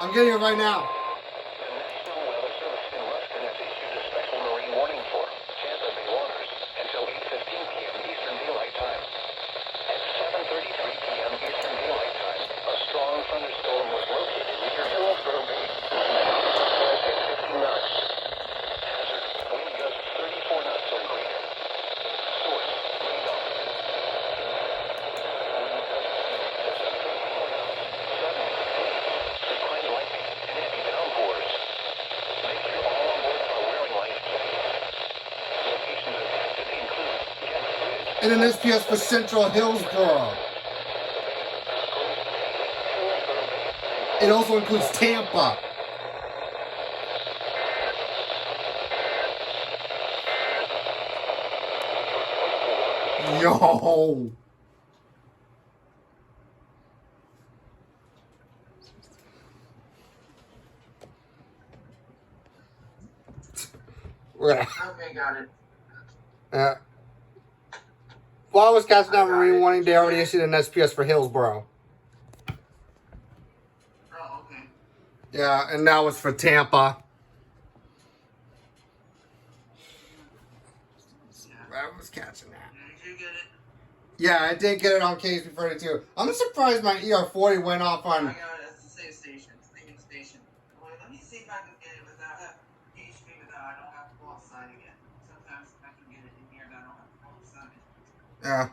I'm getting it right now. The National Weather Service in Weston has issued a special marine warning for Tampa Bay waters until 8:15 p.m. Eastern Daylight Time. At 7:33 p.m. Eastern Daylight Time, a strong thunderstorm was located near Hillsborough Bay. At 50 knots. Hazard, wind gusts 34 knots or greater. Source, radar. Wind gusts in excess of 34 knots, sudden haze, frequent lightning, and heavy downpours. Make sure all on board are wearing life jackets. Locations impacted include Gather Bridge. And an SPS for Central Hillsborough. It also includes Tampa. Yo. Okay, got it. While I was casting out Marine Warning, they already issued an SPS for Hillsborough. Oh, okay. Yeah, and that was for Tampa. I was catching that. Did you get it? Yeah, I did get it on KHB32. I'm surprised my ER40 went off on... I got it at the same station. Same station. Wait, let me see if I can get it without KHB without I don't have to go outside again. Sometimes I can get it in here and I don't have to go outside. Yeah.